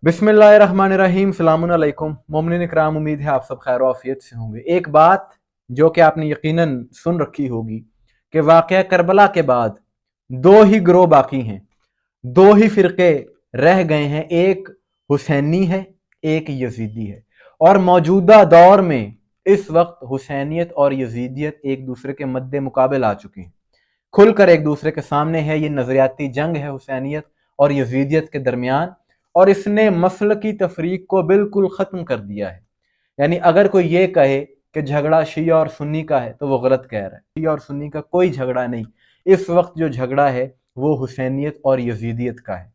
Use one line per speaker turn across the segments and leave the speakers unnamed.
बिस्मिल्लाहिर्रहमानिर्रहीम। सलामुन अलैकुम मोमिनीन इकराम, उम्मीद है आप सब खैर आफियत से होंगे। एक बात जो कि आपने यकीनन सुन रखी होगी कि वाक़या करबला के बाद दो ही गिरोह बाकी हैं, दो ही फिरके रह गए हैं। एक हुसैनी है, एक यजीदी है। और मौजूदा दौर में इस वक्त हुसैनियत और यजीदियत एक दूसरे के मद्दे मुकाबल आ चुकी हैं, खुलकर एक दूसरे के सामने है। ये नजरियाती जंग है हुसैनियत और यजीदियत के दरमियान, और इसने मसलकी तफरीक को बिल्कुल ख़त्म कर दिया है। यानी अगर कोई ये कहे कि झगड़ा शिया और सुन्नी का है तो वो गलत कह रहा है। शिया और सुन्नी का कोई झगड़ा नहीं। इस वक्त जो झगड़ा है वो हुसैनियत और यजीदियत का है।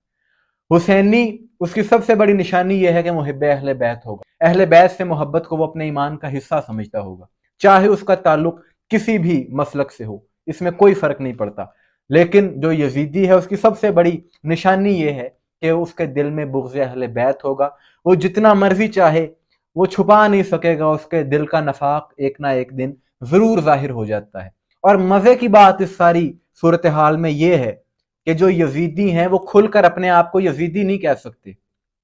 हुसैनी, उसकी सबसे बड़ी निशानी यह है कि मुहिब्बे अहले बैत होगा। अहले बैत से मोहब्बत को वो अपने ईमान का हिस्सा समझता होगा, चाहे उसका ताल्लुक किसी भी मसलक से हो, इसमें कोई फर्क नहीं पड़ता। लेकिन जो यजीदी है उसकी सबसे बड़ी निशानी ये है कि उसके दिल में बुग़्ज़ अहले बैत होगा। वो जितना मर्जी चाहे वो छुपा नहीं सकेगा, उसके दिल का नफाक एक ना एक दिन जरूर जाहिर हो जाता है। और मजे की बात इस सारी सूरत हाल में ये है कि जो यजीदी हैं वो खुलकर अपने आप को यजीदी नहीं कह सकते।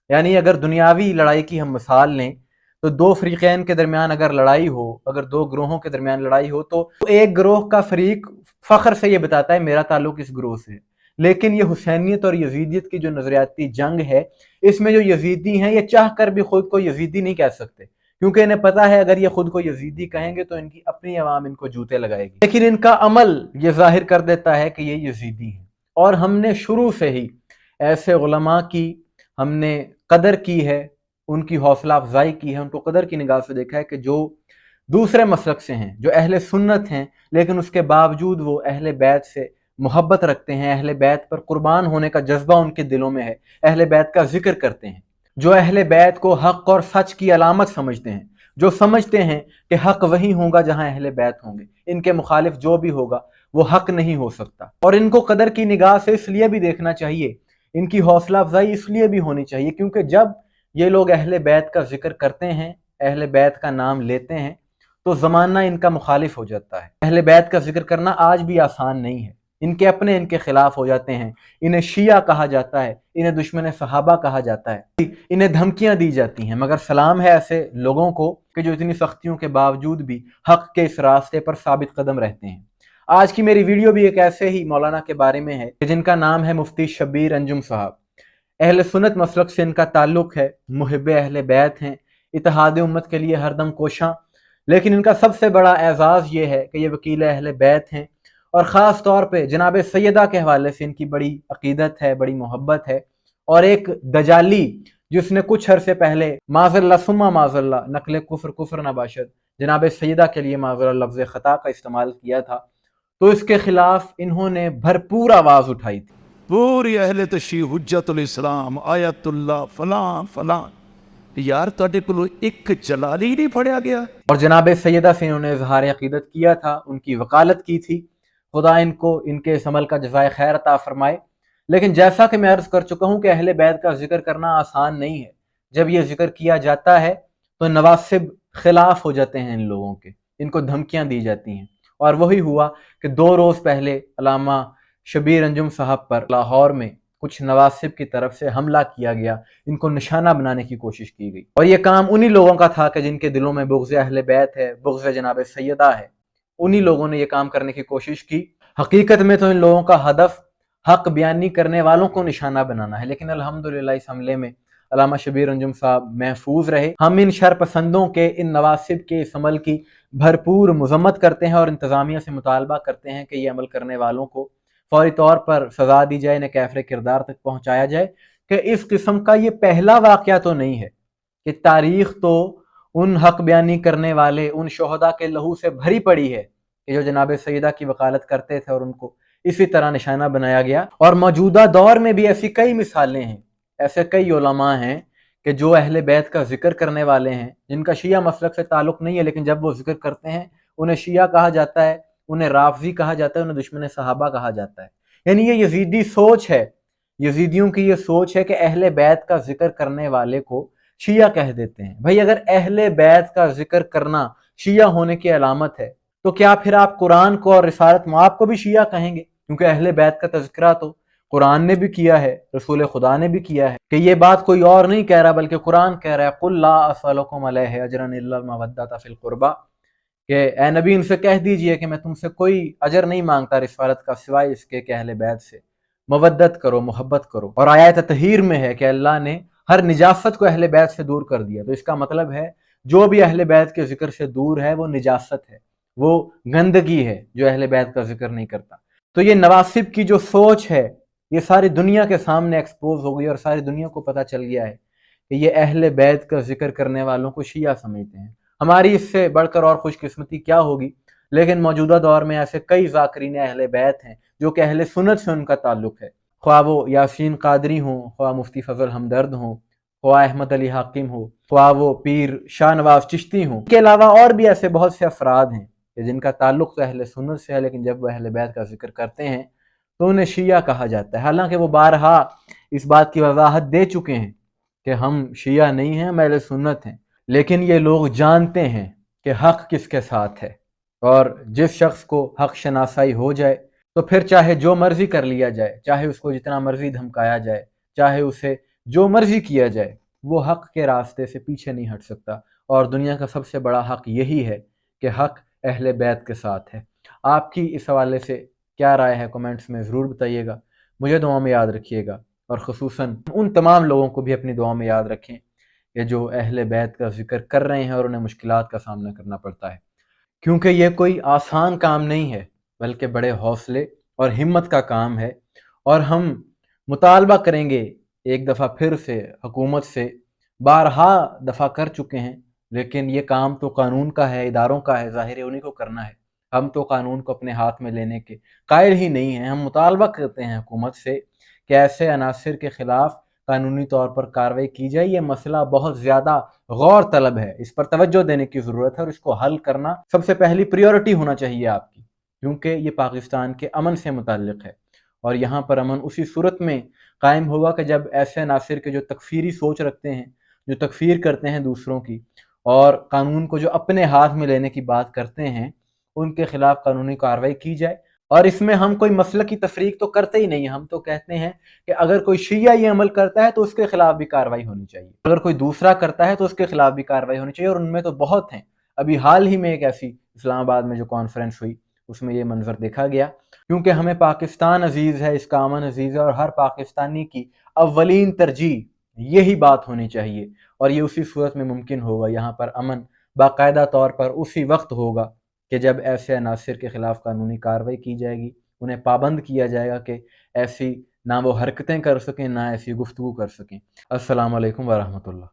यानी अगर दुनियावी लड़ाई की हम मिसाल लें तो दो फरीकैन के दरमियान अगर लड़ाई हो, अगर दो ग्रोहों के दरमियान लड़ाई हो, तो एक ग्रोह का फरीक फख्र से ये बताता है मेरा ताल्लुक इस ग्रोह से है। लेकिन ये हुसैनियत और यजीदियत की जो नजरियाती जंग है, इसमें जो यजीदी हैं ये चाह कर भी खुद को यजीदी नहीं कह सकते, क्योंकि इन्हें पता है अगर ये खुद को यजीदी कहेंगे तो इनकी अपनी अवाम इनको जूते लगाएगी। लेकिन इनका अमल ये जाहिर कर देता है कि ये यजीदी हैं। और हमने शुरू से ही ऐसे उलमा की हमने कदर की है, उनकी हौसला अफजाई की है, उनको कदर की निगाह से देखा है कि जो दूसरे मसलक से हैं, जो अहले सुन्नत हैं, लेकिन उसके बावजूद वो अहले बैत से मोहब्बत रखते हैं, अहले बैत पर कुर्बान होने का जज्बा उनके दिलों में है, अहले बैत का जिक्र करते हैं, जो अहले बैत को हक और सच की अलामत समझते हैं, जो समझते हैं कि हक वही होगा जहां अहले बैत होंगे, इनके मुखालिफ जो भी होगा वो हक नहीं हो सकता। और इनको कदर की निगाह से इसलिए भी देखना चाहिए, इनकी हौसला अफजाई इसलिए भी होनी चाहिए क्योंकि जब ये लोग अहले बैत का जिक्र करते हैं, अहले बैत का नाम लेते हैं, तो ज़माना इनका मुखालिफ हो जाता है। अहले बैत का जिक्र करना आज भी आसान नहीं है। इनके अपने इनके खिलाफ हो जाते हैं, इन्हें शिया कहा जाता है, इन्हें दुश्मन सहाबा कहा जाता है, इन्हें धमकियां दी जाती हैं। मगर सलाम है ऐसे लोगों को कि जो इतनी सख्तियों के बावजूद भी हक के इस रास्ते पर साबित कदम रहते हैं। आज की मेरी वीडियो भी एक ऐसे ही मौलाना के बारे में है जिनका नाम है मुफ्ती शब्बीर अंजुम साहब। अहले सुन्नत मसलक से इनका ताल्लुक है, मुहिब्बे अहले बैत हैं, इत्तेहाद उम्मत के लिए हरदम कोशां। लेकिन इनका सबसे बड़ा एजाज़ ये है कि ये वकील अहले बैत हैं, और ख़ास तौर पे जनाब सैयदा के हवाले से इनकी बड़ी अकीदत है, बड़ी मोहब्बत है। और एक दजाली जिसने कुछ अरसे पहले माज़ल्ला सुम्मा माज़ल्ला नकल कुफ्र कुफ्र नबाशद जनाब सैयदा के लिए माज़ल्ला लफ्ज़ ख़ता का इस्तेमाल किया था, तो इसके खिलाफ इन्होंने भरपूर आवाज़ उठाई थी।
पूरी अहले तशरीह हुज्जतुल इस्लाम आयतुल्लाह फलां फलां, यार तुहाडे कोलों एक जलाली ही नहीं पढ़िया गया।
और जनाब सैयदा से इन्होंने इजहार अकीदत किया था, उनकी वकालत की थी। खुदा इनको इनके इस अमल का जज़ाए खैर अता फरमाए। लेकिन जैसा कि मैं अर्ज़ कर चुका हूँ कि अहले बैत का जिक्र करना आसान नहीं है। जब यह जिक्र किया जाता है तो नवासिब खिलाफ हो जाते हैं इन लोगों के, इनको धमकियाँ दी जाती हैं। और वही हुआ कि 2 रोज़ पहले अल्लामा शब्बीर अंजुम साहब पर लाहौर में कुछ नवासिब की तरफ से हमला किया गया, इनको निशाना बनाने की कोशिश की गई। और ये काम उन्हीं लोगों का था कि जिनके दिलों में बुग़्ज़ अहले बैत है, बुग़्ज़ जनाब सैयदा है। उन्हीं लोगों ने ये काम करने की कोशिश की। हकीकत में तो इन लोगों का हदफ हक बयानी करने वालों को निशाना बनाना है, लेकिन अल्हम्दुलिल्लाह इस हमले में अल्लामा शब्बीर अंजुम साहब महफूज रहे। हम इन शर पसंदों के, इन नवासिब के इस अमल की भरपूर मजम्मत करते हैं और इंतज़ामिया से मुतालबा करते हैं कि ये अमल करने वालों को फौरी तौर पर सज़ा दी जाए, इन्हें कैफ़रे किरदार तक पहुँचाया जाए। कि इस किस्म का ये पहला वाक़या तो नहीं है कि तारीख़ तो उन हक बयानी करने वाले, उन शोहदा के लहू से भरी पड़ी है कि जो जनाब सैयदा की वकालत करते थे और उनको इसी तरह निशाना बनाया गया। और मौजूदा दौर में भी ऐसी कई मिसालें हैं, ऐसे कई उलमा हैं कि जो अहले बैत का जिक्र करने वाले हैं, जिनका शिया मसलक से ताल्लुक़ नहीं है, लेकिन जब वो जिक्र करते हैं उन्हें शिया कहा जाता है, उन्हें राफ़ज़ी कहा जाता है, उन्हें दुश्मन सहाबा कहा जाता है। यानी ये यजीदी सोच है, यजीदियों की ये सोच है कि अहले बैत का जिक्र करने वाले को शिया कह देते हैं। भाई अगर अहले बैत का जिक्र करना शिया होने की अलामत है तो क्या फिर आप कुरान को और रिसालत मआब को भी शिया कहेंगे? क्योंकि अहले बैत का तज़किरा तो कुरान ने भी किया है, रसूल खुदा ने भी किया है कि ये बात कोई और नहीं कह रहा बल्कि कुरान कह रहा है, कुल ला असअलुकुम अलैहि अजरन इल्ला मवद्दत फिल कुर्बा, कि ए नबी इनसे कह दीजिए कि मैं तुमसे कोई अजर नहीं मांगता रिसालत का सिवाय इसके कि अहले बैत से मवद्दत करो, मोहब्बत करो। और आयत तहीर में है कि अल्लाह ने हर निजासत को अहले बैत से दूर कर दिया। तो इसका मतलब है जो भी अहले बैत के जिक्र से दूर है वो निजासत है, वो गंदगी है जो अहले बैत का जिक्र नहीं करता। तो ये नवासिब की जो सोच है ये सारी दुनिया के सामने एक्सपोज हो गई और सारी दुनिया को पता चल गया है कि ये अहले बैत का जिक्र करने वालों को शिया समझते हैं। हमारी इससे बढ़कर और खुशकिस्मती क्या होगी, लेकिन मौजूदा दौर में ऐसे कई ज़ाकिरीन अहले बैत हैं जो कि अहले सुन्नत से उनका ताल्लुक़ है, ख्वाह वो यासीन कादरी हों, ख्वाह मुफ्ती फजल हमदर्द हों, ख्वाह अहमद अली हाकिम हो, ख्वाह वो पीर शाह नवाज चिश्ती हों। इसके अलावा और भी ऐसे बहुत से अफराद हैं कि जिनका ताल्लुक़ तो अहले सुन्नत से है, लेकिन जब वह अहले बैत का जिक्र करते हैं तो उन्हें शिया कहा जाता है। हालांकि वो बारहा इस बात की वजाहत दे चुके हैं कि हम शिया नहीं हैं, हम अहले सुन्नत हैं, लेकिन ये लोग जानते हैं कि हक़ किसके साथ है। और जिस शख्स को हक़ शनासाई हो जाए तो फिर चाहे जो मर्जी कर लिया जाए, चाहे उसको जितना मर्जी धमकाया जाए, चाहे उसे जो मर्जी किया जाए, वो हक़ के रास्ते से पीछे नहीं हट सकता। और दुनिया का सबसे बड़ा हक़ यही है कि हक़ अहले बैत के साथ है। आपकी इस हवाले से क्या राय है कमेंट्स में ज़रूर बताइएगा। मुझे दुआ में याद रखिएगा और ख़ुसूसन उन तमाम लोगों को भी अपनी दुआ में याद रखें कि जो अहले बैत का जिक्र कर रहे हैं और उन्हें मुश्किलात का सामना करना पड़ता है, क्योंकि ये कोई आसान काम नहीं है बल्कि बड़े हौसले और हिम्मत का काम है। और हम मुतालबा करेंगे एक दफ़ा फिर से हुकूमत से, बारहा दफ़ा कर चुके हैं, लेकिन ये काम तो कानून का है, इदारों का है, ज़ाहिर है उन्हीं को करना है। हम तो कानून को अपने हाथ में लेने के कायल ही नहीं हैं। हम मुतालबा करते हैं हुकूमत से कि ऐसे अनासिर के ख़िलाफ़ कानूनी तौर पर कार्रवाई की जाए। ये मसला बहुत ज़्यादा गौर तलब है, इस पर तवज्जो देने की ज़रूरत है और इसको हल करना सबसे पहली प्रायोरिटी होना चाहिए आपकी, क्योंकि ये पाकिस्तान के अमन से मुताल्लिक़ है। और यहाँ पर अमन उसी सूरत में कायम होगा कि जब ऐसे अनासिर के जो तकफ़ीरी सोच रखते हैं, जो तकफ़ीर करते हैं दूसरों की और कानून को जो अपने हाथ में लेने की बात करते हैं, उनके ख़िलाफ़ कानूनी कार्रवाई की जाए। और इसमें हम कोई मसलक की तफरीक तो करते ही नहीं, हम तो कहते हैं कि अगर कोई शिया ये अमल करता है तो उसके खिलाफ भी कार्रवाई होनी चाहिए, अगर कोई दूसरा करता है तो उसके खिलाफ भी कार्रवाई होनी चाहिए। और उनमें तो बहुत हैं। अभी हाल ही में एक ऐसी इस्लामाबाद में जो कॉन्फ्रेंस हुई उसमें ये मंजर देखा गया, क्योंकि हमें पाकिस्तान अजीज़ है, इसका अमन अजीज़ है और हर पाकिस्तानी की अव्वलीन तरजीह यही बात होनी चाहिए। और ये उसी सूरत में मुमकिन होगा, यहाँ पर अमन बाकायदा तौर पर उसी वक्त होगा कि जब ऐसे अनासिर के ख़िलाफ़ कानूनी कार्रवाई की जाएगी, उन्हें पाबंद किया जाएगा कि ऐसी ना वो हरकतें कर सकें, ना ऐसी गुफ्तगू कर सकें। अस्सलाम वालेकुम व रहमतुल्लाह।